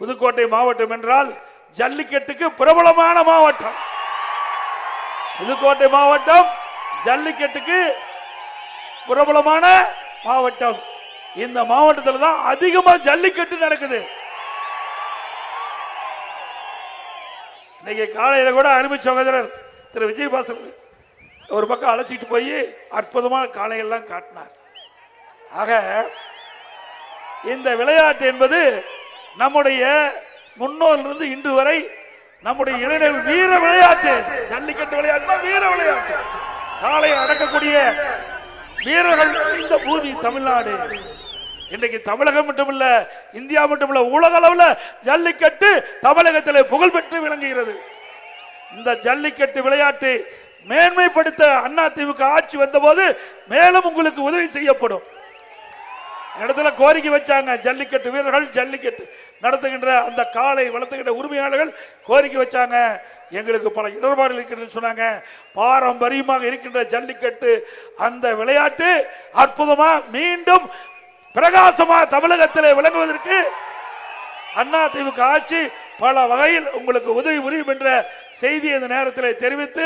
புதுக்கோட்டை மாவட்டம் என்றால் ஜல்லிக்கட்டுக்கு பிரபலமான மாவட்டம். புதுக்கோட்டை மாவட்டம் ஜல்லிக்கட்டுக்கு பிரபலமான மாவட்டம். இந்த மாவட்டத்தில் தான் அதிகமா ஜல்லிக்கட்டு நடக்குது. இன்னைக்கு காலையில கூட அருமை சகோதரர் திரு விஜயபாஸ்கர் ஒரு பக்கம் அழைச்சிட்டு போய் அற்புதமான காளைகள்லாம் காட்டினார். ஆக இந்த விளையாட்டு என்பது நம்முடைய முன்னோரிலிருந்து இன்று வரை நம்முடைய இளைஞர்கள் வீர விளையாட்டு. ஜல்லிக்கட்டு விளையாட்டு வீர விளையாட்டு. காளையை அடக்கக்கூடிய வீரர்கள் இந்த பூமி தமிழ்நாடு. இன்றைக்கு தமிழகம் மட்டுமல்ல, இந்தியா மட்டுமல்ல, உலக அளவில் ஜல்லிக்கட்டு தமிழகத்தில் புகழ் பெற்று விளங்குகிறது. இந்த ஜல்லிக்கட்டு விளையாட்டு மேன்மைப்படுத்த அதிமுக ஆட்சி வந்த போது மேலும் உங்களுக்கு உதவி செய்யப்படும் இடத்துல கோரிக்கை வச்சாங்க. ஜல்லிக்கட்டு வீரர்கள், ஜல்லிக்கட்டு நடத்துகின்ற அந்த காளை வளர்த்துகின்ற உரிமையாளர்கள் கோரிக்கை வச்சாங்க. எங்களுக்கு பல இடர்பாடுகள் இருக்கின்றன சொன்னாங்க. பாரம்பரியமாக இருக்கின்ற ஜல்லிக்கட்டு அந்த விளையாட்டு அற்புதமா மீண்டும் பிரகாசமா தமிழகத்தில் விளங்குவதற்கு அதிமுக ஆட்சி பல வகையில் உங்களுக்கு உதவி புரியும் என்ற செய்தி இந்த நேரத்தில் தெரிவித்து